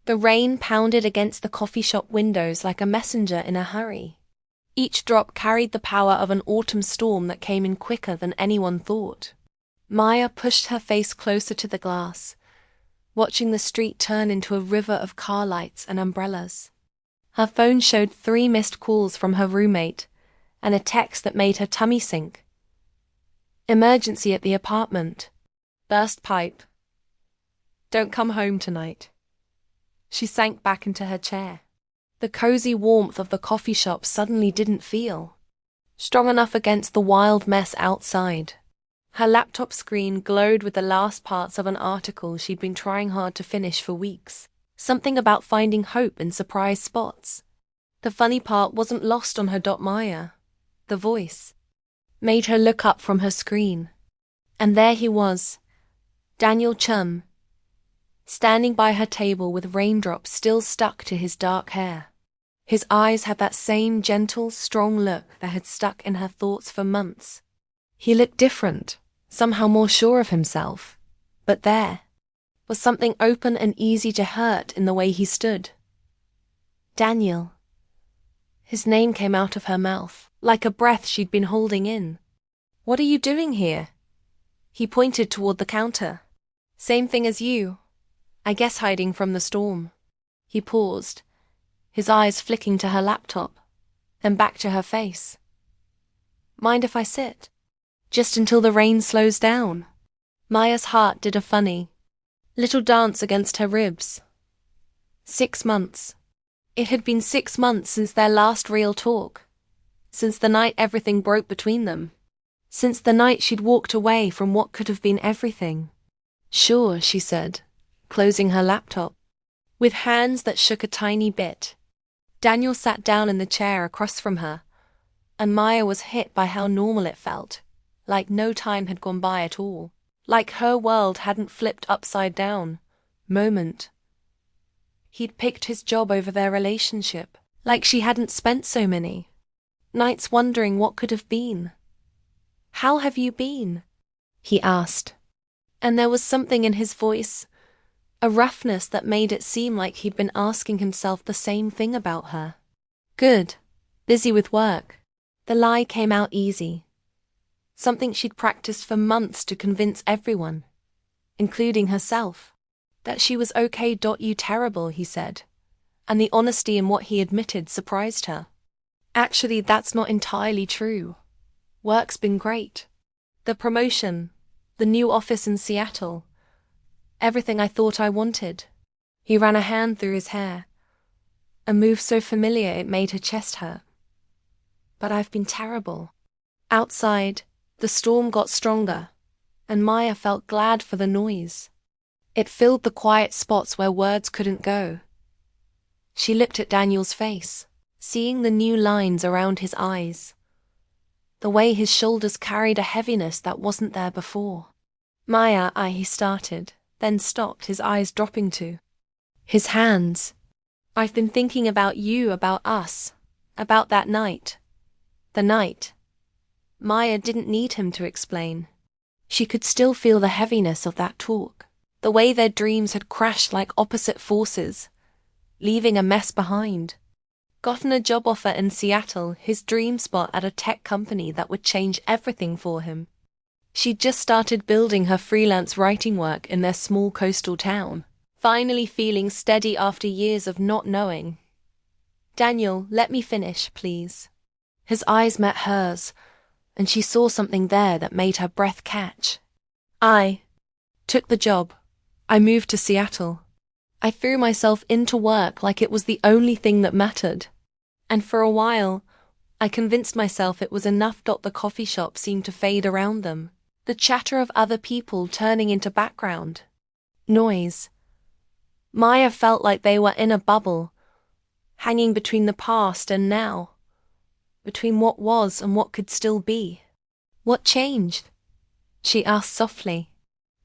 The rain pounded against the coffee shop windows like a messenger in a hurry. Each drop carried the power of an autumn storm that came in quicker than anyone thought. Maya pushed her face closer to the glass, watching the street turn into a river of car lights and umbrellas. Her phone showed 3 missed calls from her roommate and a text that made her tummy sink. Emergency at the apartment. Burst pipe. Don't come home tonight. She sank back into her chair. The cozy warmth of the coffee shop suddenly didn't feel strong enough against the wild mess outside. Her laptop screen glowed with the last parts of an article she'd been trying hard to finish for weeks. Something about finding hope in surprise spots. The funny part wasn't lost on her. Maya, the voice, made her look up from her screen. And there he was, Daniel Chum, standing by her table with raindrops still stuck to his dark hair. His eyes had that same gentle, strong look that had stuck in her thoughts for months. He looked different, somehow more sure of himself. But there was something open and easy to hurt in the way he stood. Daniel. His name came out of her mouth, like a breath she'd been holding in. What are you doing here? He pointed toward the counter. Same thing as you. I guess hiding from the storm. He paused, his eyes flicking to her laptop, then back to her face. Mind if I sit? Just until the rain slows down. Maya's heart did a funny little dance against her ribs. 6 months. It had been 6 months since their last real talk. Since the night everything broke between them. Since the night she'd walked away from what could have been everything. Sure, she said, closing her laptop. With hands that shook a tiny bit. Daniel sat down in the chair across from her, and Maya was hit by how normal it felt, like no time had gone by at all, like her world hadn't flipped upside down. Moment. He'd picked his job over their relationship, like she hadn't spent so many nights wondering what could have been. How have you been? He asked. And there was something in his voice, a roughness that made it seem like he'd been asking himself the same thing about her. Good. Busy with work. The lie came out easy. Something she'd practiced for months to convince everyone, including herself, that she was okay. You terrible, he said, and the honesty in what he admitted surprised her. Actually, that's not entirely true. Work's been great. The promotion, the new office in Seattle, everything I thought I wanted. He ran a hand through his hair, a move so familiar it made her chest hurt. But I've been terrible. Outside, the storm got stronger, and Maya felt glad for the noise. It filled the quiet spots where words couldn't go. She looked at Daniel's face, seeing the new lines around his eyes, the way his shoulders carried a heaviness that wasn't there before. Maya, he started, then stopped, his eyes dropping to his hands. I've been thinking about you, about us, about that night. The night. Maya didn't need him to explain. She could still feel the heaviness of that talk, the way their dreams had crashed like opposite forces, leaving a mess behind. Gotten a job offer in Seattle, his dream spot at a tech company that would change everything for him. She'd just started building her freelance writing work in their small coastal town, finally feeling steady after years of not knowing. Daniel, let me finish, please. His eyes met hers, and she saw something there that made her breath catch. I took the job. I moved to Seattle. I threw myself into work like it was the only thing that mattered. And for a while, I convinced myself it was enough. The coffee shop seemed to fade around them, the chatter of other people turning into background noise. Maya felt like they were in a bubble, hanging between the past and now, between what was and what could still be. What changed? She asked softly.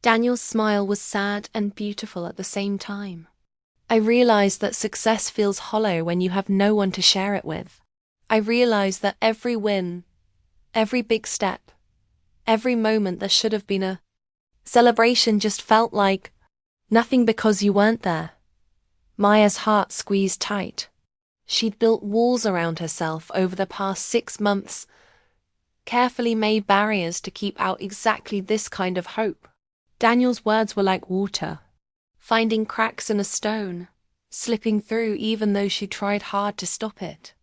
Daniel's smile was sad and beautiful at the same time. I realized that success feels hollow when you have no one to share it with. I realized that every win, every big step, every moment that should have been a celebration just felt like nothing because you weren't there. Maya's heart squeezed tight. She'd built walls around herself over the past 6 months, carefully made barriers to keep out exactly this kind of hope. Daniel's words were like water, finding cracks in a stone, slipping through even though she tried hard to stop it.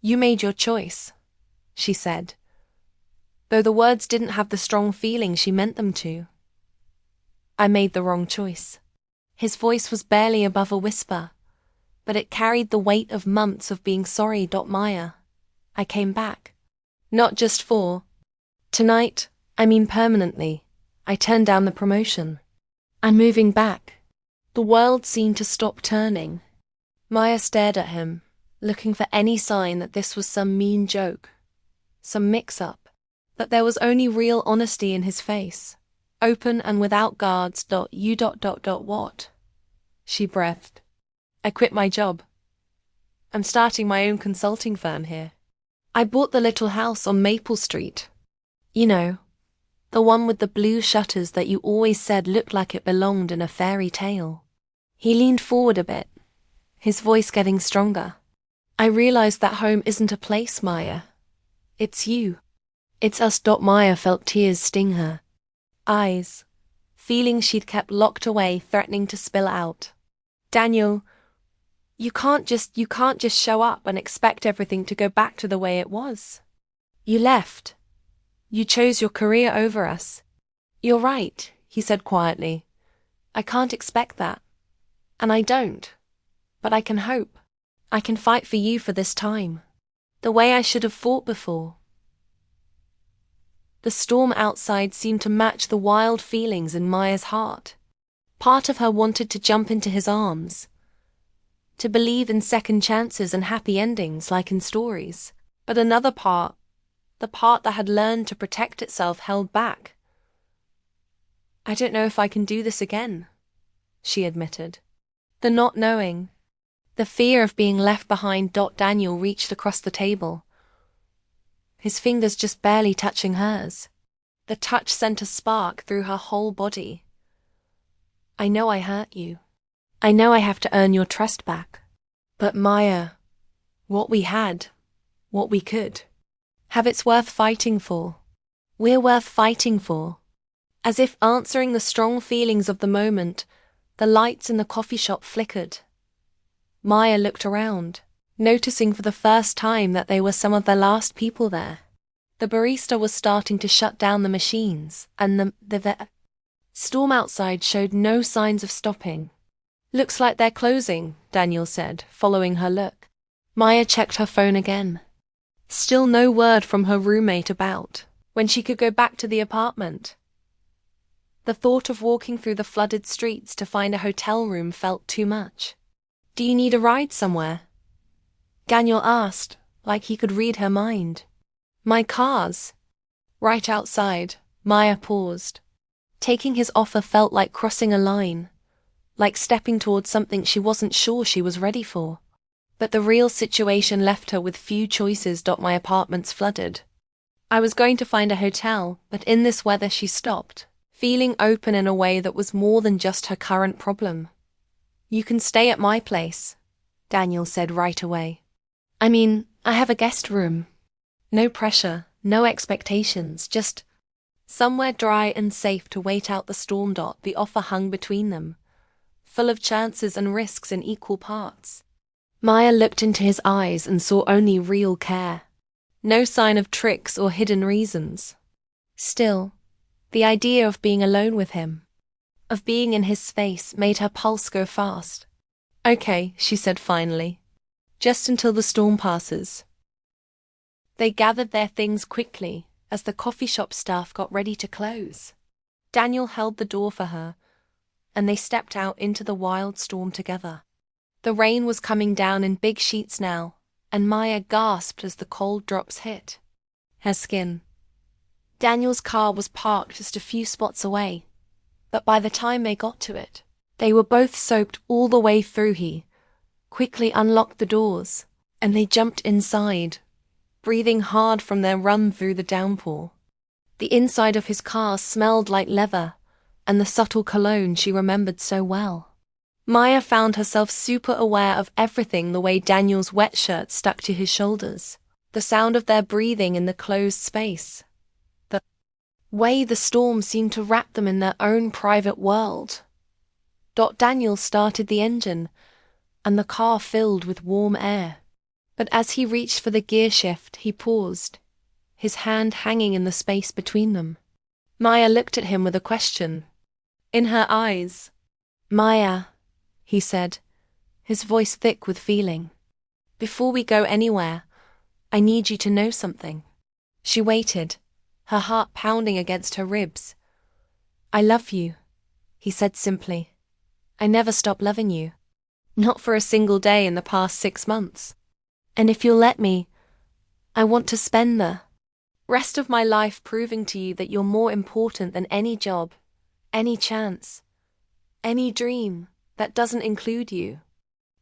"You made your choice," she said, though the words didn't have the strong feeling she meant them to. "I made the wrong choice." His voice was barely above a whisper, but it carried the weight of months of being sorry. Maya, I came back. Not just for tonight, I mean permanently. I turned down the promotion. I'm moving back. The world seemed to stop turning. Maya stared at him, looking for any sign that this was some mean joke, some mix-up. But there was only real honesty in his face, open and without guards. You. What? She breathed. "I quit my job. I'm starting my own consulting firm here. I bought the little house on Maple Street. You know, the one with the blue shutters that you always said looked like it belonged in a fairy tale." He leaned forward a bit, his voice getting stronger. "I realized that home isn't a place, Maya. It's you. It's us." Maya felt tears sting her eyes, feelings she'd kept locked away threatening to spill out. "Daniel, you can't just show up and expect everything to go back to the way it was. You left. You chose your career over us." "You're right," he said quietly. "I can't expect that. And I don't. But I can hope. I can fight for you for this time. The way I should have fought before." The storm outside seemed to match the wild feelings in Maya's heart. Part of her wanted to jump into his arms, to believe in second chances and happy endings like in stories. But another part, the part that had learned to protect itself, held back. "I don't know if I can do this again," she admitted. The not knowing, the fear of being left behind. Daniel reached across the table, his fingers just barely touching hers. The touch sent a spark through her whole body. "I know I hurt you. I know I have to earn your trust back. But Maya, what we had, what we could, it's worth fighting for. We're worth fighting for." As if answering the strong feelings of the moment, the lights in the coffee shop flickered. Maya looked around, noticing for the first time that they were some of the last people there. The barista was starting to shut down the machines, and the storm outside showed no signs of stopping. "Looks like they're closing," Daniel said, following her look. Maya checked her phone again. Still no word from her roommate about when she could go back to the apartment. The thought of walking through the flooded streets to find a hotel room felt too much. "Do you need a ride somewhere?" Daniel asked, like he could read her mind. "My car's right outside." Maya paused. Taking his offer felt like crossing a line, like stepping towards something she wasn't sure she was ready for. But the real situation left her with few choices. "My apartment's flooded. I was going to find a hotel, but in this weather." She stopped, feeling open in a way that was more than just her current problem. "You can stay at my place," Daniel said right away. "I mean, I have a guest room. No pressure, no expectations, just somewhere dry and safe to wait out the storm." The offer hung between them, full of chances and risks in equal parts. Maya looked into his eyes and saw only real care. No sign of tricks or hidden reasons. Still, the idea of being alone with him, of being in his space, made her pulse go fast. "Okay," she said finally. "Just until the storm passes." They gathered their things quickly as the coffee shop staff got ready to close. Daniel held the door for her, and they stepped out into the wild storm together. The rain was coming down in big sheets now, and Maya gasped as the cold drops hit her skin. Daniel's car was parked just a few spots away, but by the time they got to it, they were both soaked all the way through. He quickly unlocked the doors, and they jumped inside, breathing hard from their run through the downpour. The inside of his car smelled like leather and the subtle cologne she remembered so well. Maya found herself super aware of everything: the way Daniel's wet shirt stuck to his shoulders, the sound of their breathing in the closed space, the way the storm seemed to wrap them in their own private world. Daniel started the engine, and the car filled with warm air. But as he reached for the gear shift, he paused, his hand hanging in the space between them. Maya looked at him with a question in her eyes. "Maya," he said, his voice thick with feeling, "before we go anywhere, I need you to know something." She waited, her heart pounding against her ribs. "I love you," he said simply. "I never stopped loving you. Not for a single day in the past 6 months. And if you'll let me, I want to spend the rest of my life proving to you that you're more important than any job, any chance, any dream that doesn't include you."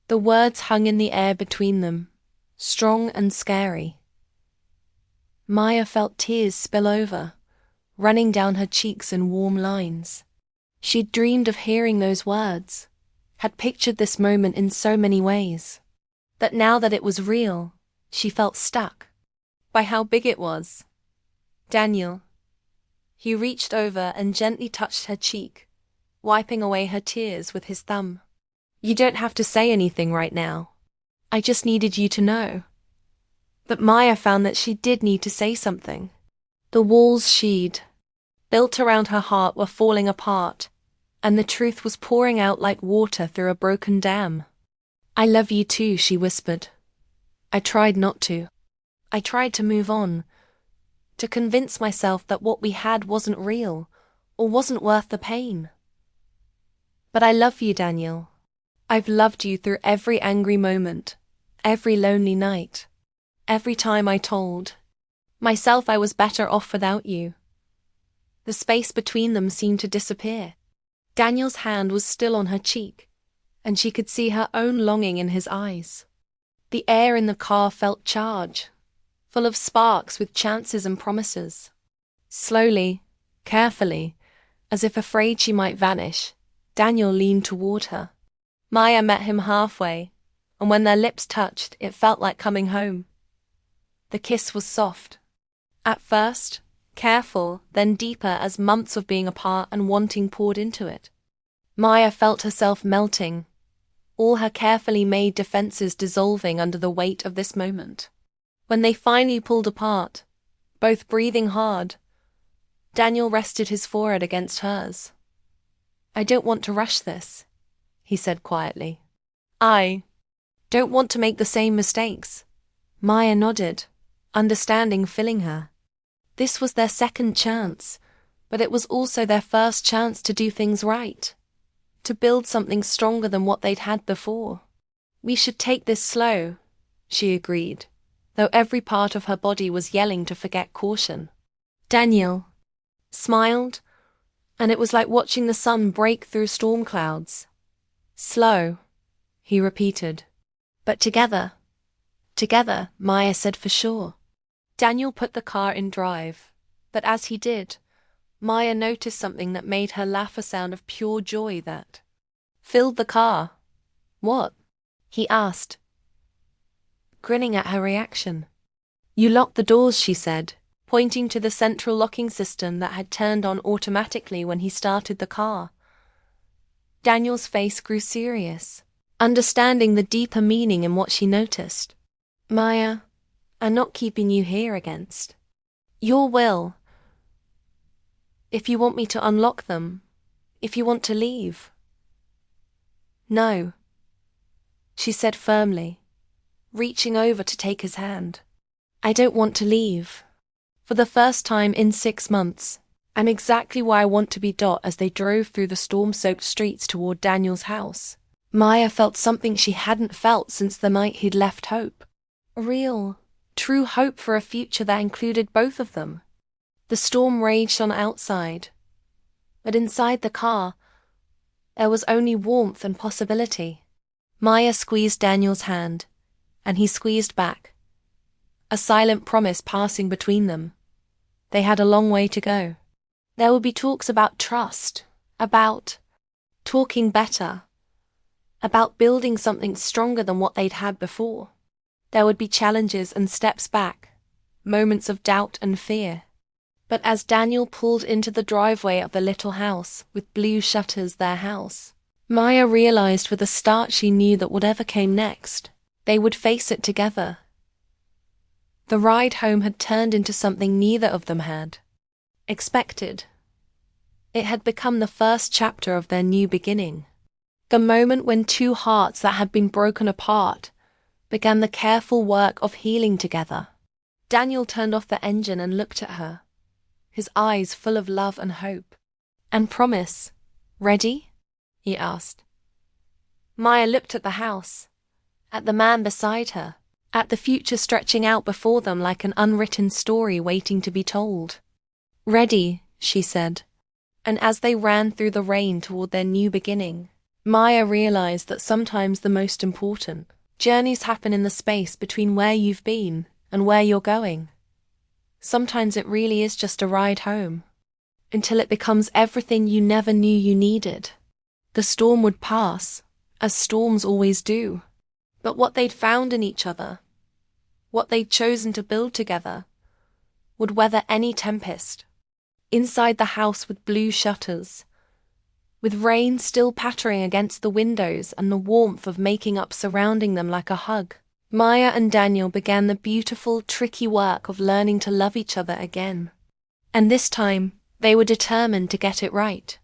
The words hung in the air between them, strong and scary. Maya felt tears spill over, running down her cheeks in warm lines. She'd dreamed of hearing those words, had pictured this moment in so many ways, that now that it was real, she felt stuck by how big it was. "Daniel." He reached over and gently touched her cheek, wiping away her tears with his thumb. "You don't have to say anything right now. I just needed you to know." But Maya found that she did need to say something. The walls she'd built around her heart were falling apart, and the truth was pouring out like water through a broken dam. "I love you too," she whispered. "I tried not to. I tried to move on, to convince myself that what we had wasn't real, or wasn't worth the pain. But I love you, Daniel. I've loved you through every angry moment, every lonely night, every time I told myself I was better off without you." The space between them seemed to disappear. Daniel's hand was still on her cheek, and she could see her own longing in his eyes. The air in the car felt charged, full of sparks with chances and promises. Slowly, carefully, as if afraid she might vanish, Daniel leaned toward her. Maya met him halfway, and when their lips touched, it felt like coming home. The kiss was soft. At first, careful, then deeper as months of being apart and wanting poured into it. Maya felt herself melting, all her carefully made defenses dissolving under the weight of this moment. When they finally pulled apart, both breathing hard, Daniel rested his forehead against hers. "I don't want to rush this," he said quietly. "I don't want to make the same mistakes." Maya nodded, understanding filling her. This was their second chance, but it was also their first chance to do things right, to build something stronger than what they'd had before. "We should take this slow," she agreed, though every part of her body was yelling to forget caution. Daniel smiled, and it was like watching the sun break through storm clouds. "Slow," he repeated. "But together." "Together," Maya said for sure. Daniel put the car in drive, but as he did, Maya noticed something that made her laugh, a sound of pure joy that filled the car. "What?" he asked, grinning at her reaction. "You locked the doors," she said, pointing to the central locking system that had turned on automatically when he started the car. Daniel's face grew serious, understanding the deeper meaning in what she noticed. "Maya, I'm not keeping you here against your will. If you want me to unlock them, if you want to leave." "No," she said firmly, reaching over to take his hand. "I don't want to leave. For the first time in 6 months, I'm exactly where I want to be." As they drove through the storm-soaked streets toward Daniel's house, Maya felt something she hadn't felt since the night he'd left hope. A real, true hope for a future that included both of them. The storm raged on outside, but inside the car, there was only warmth and possibility. Maya squeezed Daniel's hand, and he squeezed back, a silent promise passing between them. They had a long way to go. There would be talks about trust, about talking better, about building something stronger than what they'd had before. There would be challenges and steps back, moments of doubt and fear. But as Daniel pulled into the driveway of the little house, with blue shutters, their house, Maya realized with a start she knew that whatever came next, they would face it together. The ride home had turned into something neither of them had expected. It had become the first chapter of their new beginning. The moment when two hearts that had been broken apart began the careful work of healing together. Daniel turned off the engine and looked at her, his eyes full of love and hope. "And promise. Ready?" he asked. Maya looked at the house, at the man beside her, at the future stretching out before them like an unwritten story waiting to be told. "Ready," she said. And as they ran through the rain toward their new beginning, Maya realized that sometimes the most important journeys happen in the space between where you've been and where you're going. Sometimes it really is just a ride home, until it becomes everything you never knew you needed. The storm would pass, as storms always do. But what they'd found in each other, what they'd chosen to build together, would weather any tempest. Inside the house with blue shutters, with rain still pattering against the windows and the warmth of making up surrounding them like a hug, Maya and Daniel began the beautiful, tricky work of learning to love each other again. And this time, they were determined to get it right.